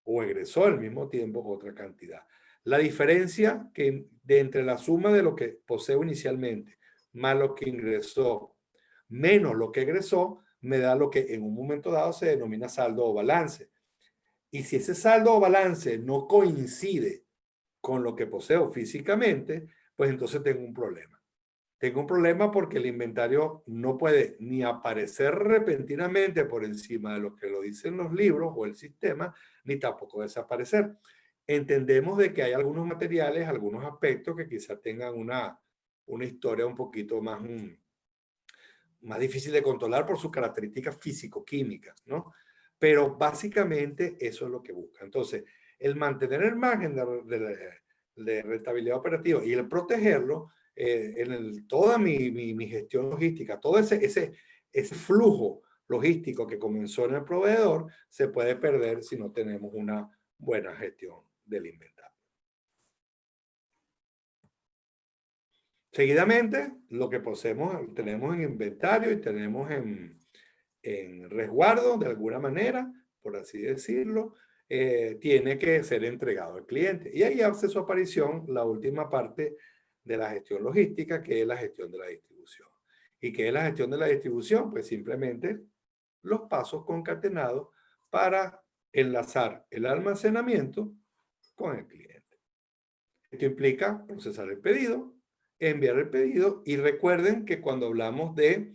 o egresó al mismo tiempo otra cantidad. La diferencia de entre la suma de lo que poseo inicialmente más lo que ingresó menos lo que egresó me da lo que en un momento dado se denomina saldo o balance. Y si ese saldo o balance no coincide con lo que poseo físicamente, pues entonces tengo un problema. Tengo un problema porque el inventario no puede ni aparecer repentinamente por encima de lo que lo dicen los libros o el sistema, ni tampoco desaparecer. Entendemos de que hay algunos materiales, algunos aspectos que quizás tengan una historia un poquito más difícil de controlar por sus características físico-químicas, ¿no? Pero básicamente eso es lo que busca. Entonces, el mantener el margen de rentabilidad operativa y el protegerlo, toda mi gestión logística, todo ese flujo logístico que comenzó en el proveedor se puede perder si no tenemos una buena gestión del inventario. Seguidamente, lo que tenemos en inventario y tenemos en resguardo, de alguna manera, por así decirlo, tiene que ser entregado al cliente. Y ahí hace su aparición la última parte de la gestión logística, que es la gestión de la distribución. ¿Y qué es la gestión de la distribución? Pues simplemente los pasos concatenados para enlazar el almacenamiento con el cliente. Esto implica procesar el pedido, enviar el pedido, y recuerden que cuando hablamos de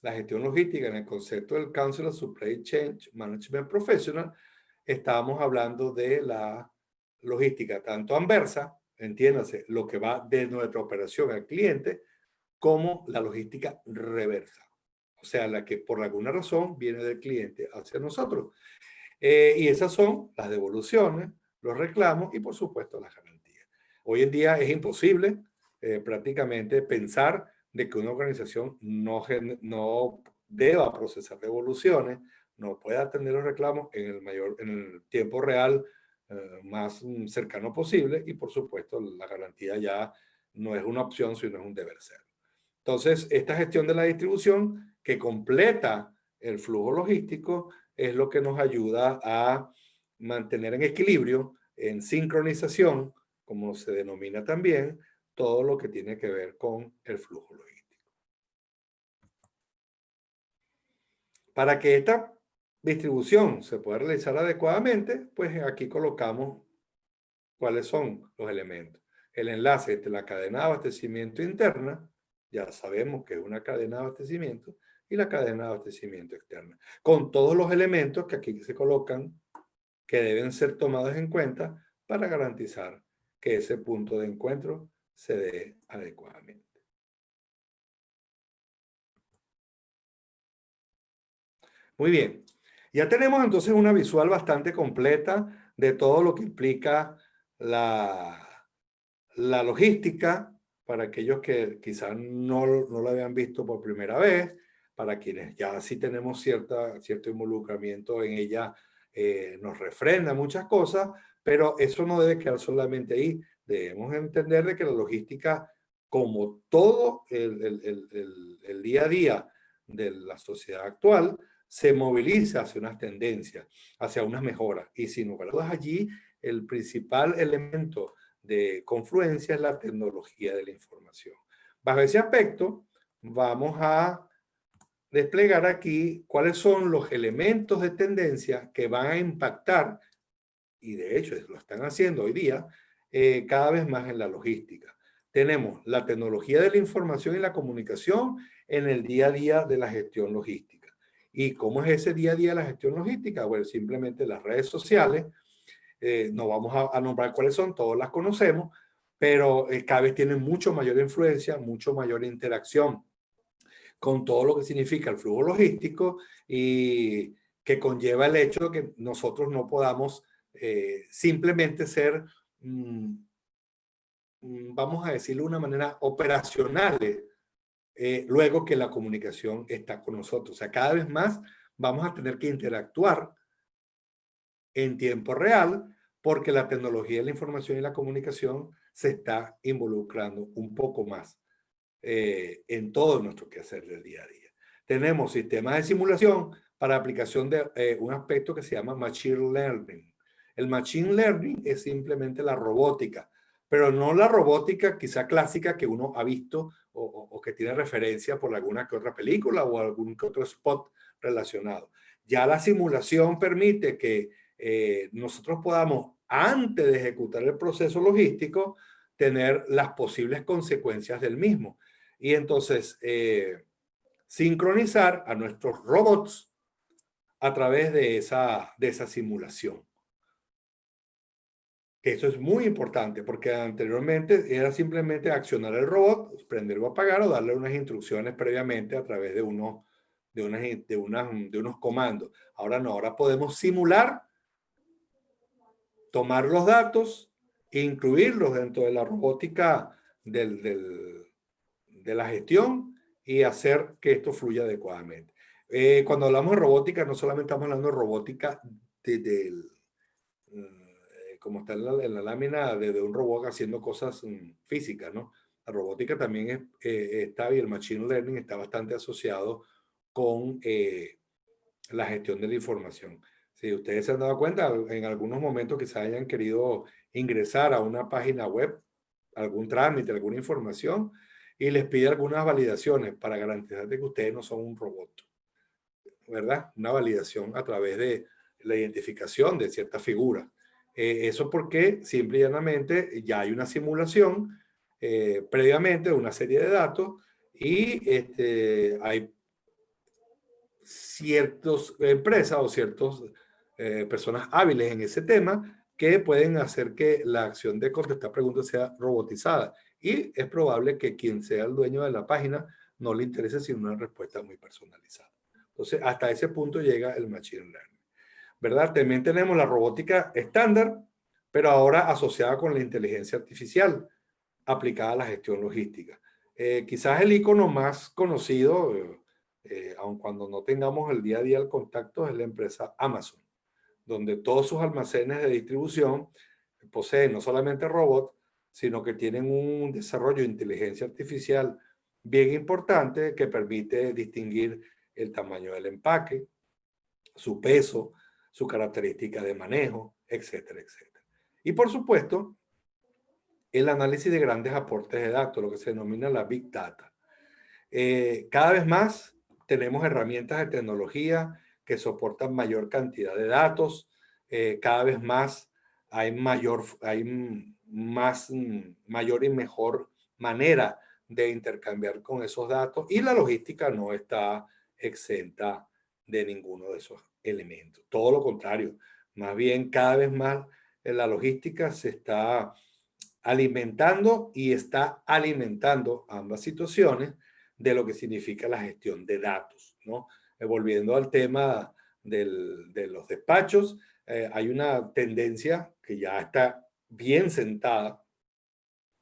la gestión logística en el concepto del Council of Supply Chain Management Professional, estábamos hablando de la logística tanto anversa, entiéndase, lo que va de nuestra operación al cliente, como la logística reversa, o sea, la que por alguna razón viene del cliente hacia nosotros. Y esas son las devoluciones, los reclamos y por supuesto las garantías. Hoy en día es imposible prácticamente pensar de que una organización no deba procesar devoluciones, no pueda atender los reclamos en el tiempo real más cercano posible, y por supuesto la garantía ya no es una opción, sino es un deber ser. Entonces, esta gestión de la distribución que completa el flujo logístico es lo que nos ayuda a mantener en equilibrio, en sincronización, como se denomina también, todo lo que tiene que ver con el flujo logístico. Para que esta distribución se pueda realizar adecuadamente, pues aquí colocamos cuáles son los elementos. El enlace entre la cadena de abastecimiento interna, ya sabemos que es una cadena de abastecimiento, y la cadena de abastecimiento externa, con todos los elementos que aquí se colocan que deben ser tomados en cuenta para garantizar que ese punto de encuentro se dé adecuadamente. Muy bien, ya tenemos entonces una visual bastante completa de todo lo que implica la logística, para aquellos que quizás no lo habían visto por primera vez, para quienes ya sí tenemos cierto involucramiento en ella, nos refrenda muchas cosas, pero eso no debe quedar solamente ahí. Debemos entender de que la logística, como todo el día a día de la sociedad actual, se moviliza hacia unas tendencias, hacia unas mejoras. Y sin lugar a dudas allí, el principal elemento de confluencia es la tecnología de la información. Bajo ese aspecto, vamos a desplegar aquí cuáles son los elementos de tendencia que van a impactar, y de hecho lo están haciendo hoy día, cada vez más en la logística. Tenemos la tecnología de la información y la comunicación en el día a día de la gestión logística. ¿Y cómo es ese día a día de la gestión logística? Bueno, simplemente las redes sociales, no vamos a nombrar cuáles son, todos las conocemos, pero cada vez tienen mucho mayor influencia, mucho mayor interacción con todo lo que significa el flujo logístico, y que conlleva el hecho de que nosotros no podamos simplemente ser, vamos a decirlo de una manera, operacionales, luego que la comunicación está con nosotros. O sea, cada vez más vamos a tener que interactuar en tiempo real, porque la tecnología de la información y la comunicación se está involucrando un poco más en todo nuestro quehacer del día a día. Tenemos sistemas de simulación para aplicación de un aspecto que se llama Machine Learning. El Machine Learning es simplemente la robótica, pero no la robótica quizá clásica que uno ha visto o que tiene referencia por alguna que otra película o algún que otro spot relacionado. Ya la simulación permite que nosotros podamos, antes de ejecutar el proceso logístico, tener las posibles consecuencias del mismo. Y entonces, sincronizar a nuestros robots a través de esa simulación. Eso es muy importante, porque anteriormente era simplemente accionar el robot, prender o apagar, o darle unas instrucciones previamente a través de unos comandos. Ahora no, ahora podemos simular, tomar los datos e incluirlos dentro de la robótica de la gestión y hacer que esto fluya adecuadamente. Cuando hablamos de robótica, no solamente estamos hablando de robótica como está en la lámina de un robot haciendo cosas físicas, ¿no? La robótica también está, y el machine learning está bastante asociado con la gestión de la información. Si ustedes se han dado cuenta, en algunos momentos quizás hayan querido ingresar a una página web, algún trámite, alguna información, y les pide algunas validaciones para garantizar de que ustedes no son un robot, ¿verdad? Una validación a través de la identificación de ciertas figuras. Eso porque simple y llanamente ya hay una simulación previamente de una serie de datos y hay ciertas empresas o ciertas personas hábiles en ese tema que pueden hacer que la acción de contestar preguntas sea robotizada. Y es probable que quien sea el dueño de la página no le interese sino una respuesta muy personalizada. Entonces, hasta ese punto llega el Machine Learning, ¿verdad? También tenemos la robótica estándar, pero ahora asociada con la inteligencia artificial aplicada a la gestión logística. Quizás el icono más conocido, aun cuando no tengamos el día a día el contacto, es la empresa Amazon, donde todos sus almacenes de distribución poseen no solamente robots, sino que tienen un desarrollo de inteligencia artificial bien importante que permite distinguir el tamaño del empaque, su peso, su característica de manejo, etcétera, etcétera. Y por supuesto, el análisis de grandes aportes de datos, lo que se denomina la Big Data. Cada vez más tenemos herramientas de tecnología que soportan mayor cantidad de datos. Cada vez más hay mayor y mejor manera de intercambiar con esos datos y la logística no está exenta de ninguno de esos elementos. Todo lo contrario, más bien cada vez más la logística se está alimentando y está alimentando ambas situaciones de lo que significa la gestión de datos, ¿no? Volviendo al tema de los despachos, hay una tendencia que ya está bien sentada,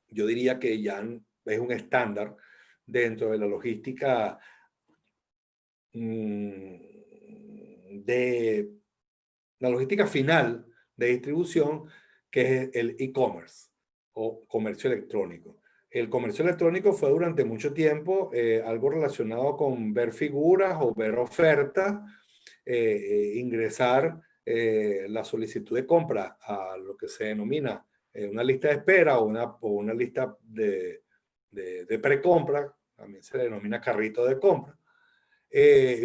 yo diría que ya es un estándar dentro de la logística de la logística final de distribución, que es el e-commerce o comercio electrónico. El comercio electrónico fue durante mucho tiempo algo relacionado con ver figuras o ver ofertas, ingresar la solicitud de compra a lo que se denomina una lista de espera o una lista de precompra, también se denomina carrito de compra.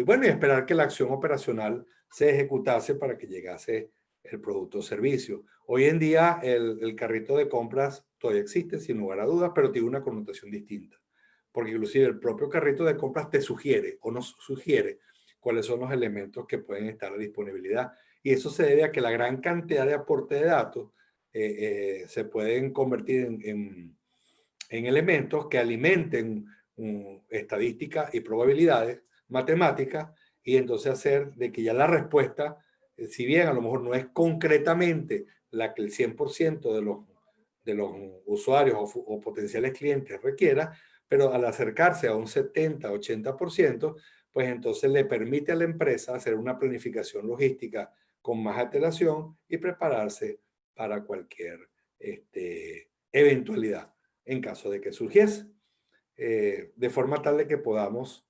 Bueno, y esperar que la acción operacional se ejecutase para que llegase el producto o servicio. Hoy en día el carrito de compras todavía existe, sin lugar a dudas, pero tiene una connotación distinta. Porque inclusive el propio carrito de compras te sugiere o nos sugiere cuáles son los elementos que pueden estar a disponibilidad. Y eso se debe a que la gran cantidad de aporte de datos se pueden convertir en elementos que alimenten estadísticas y probabilidades matemáticas y entonces hacer de que ya la respuesta, si bien a lo mejor no es concretamente la que el 100% de los usuarios o potenciales clientes requiera, pero al acercarse a un 70-80%, pues entonces le permite a la empresa hacer una planificación logística con más antelación y prepararse para cualquier eventualidad en caso de que surgiese, de forma tal de que podamos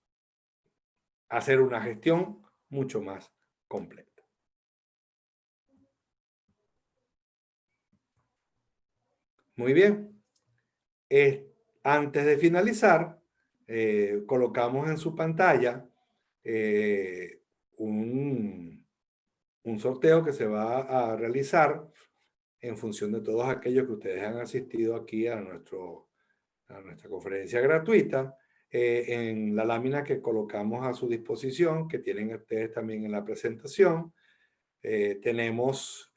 hacer una gestión mucho más completa. Muy bien. Antes de finalizar, colocamos en su pantalla eh, un, un sorteo que se va a realizar en función de todos aquellos que ustedes han asistido aquí a nuestra conferencia gratuita, en la lámina que colocamos a su disposición, que tienen ustedes también en la presentación. Tenemos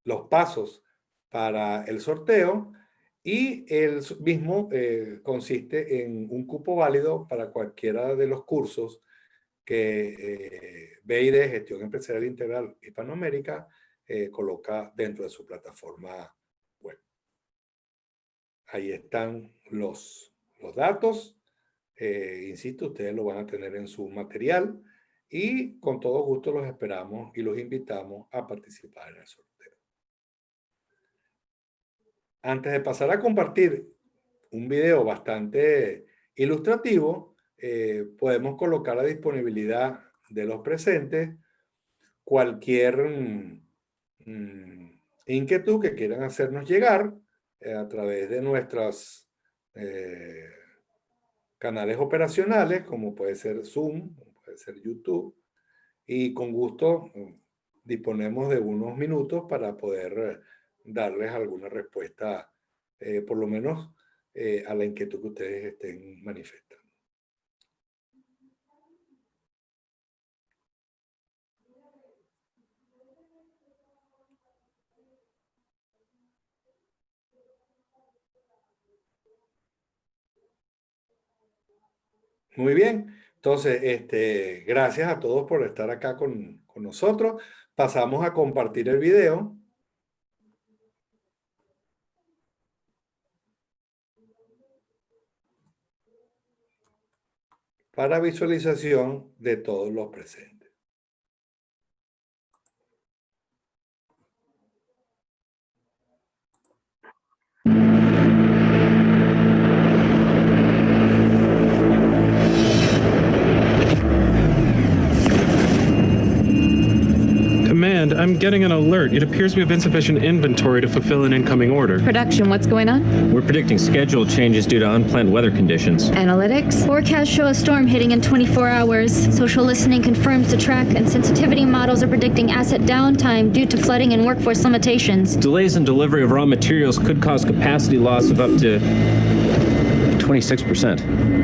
los pasos para el sorteo y el mismo consiste en un cupo válido para cualquiera de los cursos que BID, Gestión Empresarial Integral Hispanoamérica, coloca dentro de su plataforma web. Ahí están los datos. Insisto, ustedes lo van a tener en su material y con todo gusto los esperamos y los invitamos a participar en el sorteo. Antes de pasar a compartir un video bastante ilustrativo, podemos colocar a disponibilidad de los presentes cualquier inquietud que quieran hacernos llegar a través de nuestros canales operacionales, como puede ser Zoom, como puede ser YouTube, y con gusto disponemos de unos minutos para poder darles alguna respuesta, por lo menos a la inquietud que ustedes estén manifestando. Muy bien, entonces, gracias a todos por estar acá con nosotros. Pasamos a compartir el video. Para visualización de todos los presentes. Command, I'm getting an alert. It appears we have insufficient inventory to fulfill an incoming order. Production, what's going on? We're predicting schedule changes due to unplanned weather conditions. Analytics? Forecasts show a storm hitting in 24 hours. Social listening confirms the track, and sensitivity models are predicting asset downtime due to flooding and workforce limitations. Delays in delivery of raw materials could cause capacity loss of up to 26%.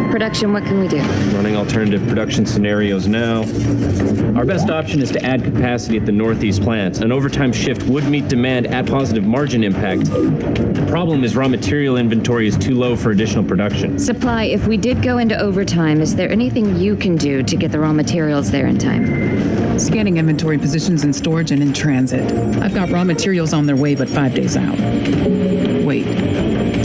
Production, what can we do? Running alternative production scenarios now. Our best option is to add capacity at the Northeast plants. An overtime shift would meet demand at positive margin impact. The problem is raw material inventory is too low for additional production. Supply, if we did go into overtime, is there anything you can do to get the raw materials there in time? Scanning inventory positions in storage and in transit. I've got raw materials on their way, but 5 days out. Wait,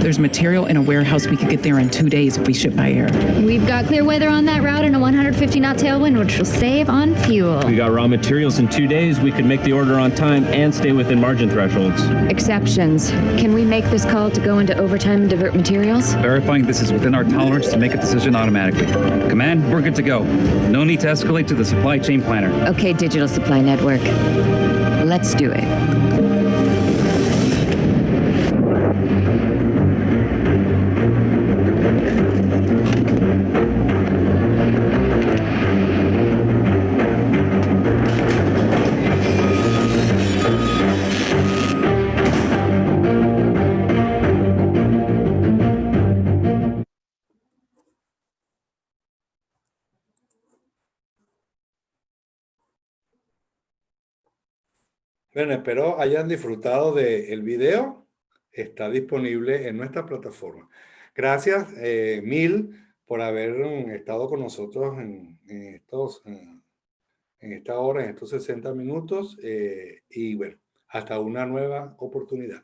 there's material in a warehouse we could get there in 2 days if we ship by air. We've got clear weather on that route and a 150-knot tailwind, which will save on fuel. We got raw materials in 2 days. We could make the order on time and stay within margin thresholds. Exceptions. Can we make this call to go into overtime and divert materials? Verifying this is within our tolerance to make a decision automatically. Command, we're good to go. No need to escalate to the supply chain planner. Okay, Digital Supply Network. Let's do it. Bueno, espero hayan disfrutado del video. Está disponible en nuestra plataforma. Gracias mil por haber estado con nosotros en esta hora, en estos 60 minutos. Y bueno, hasta una nueva oportunidad.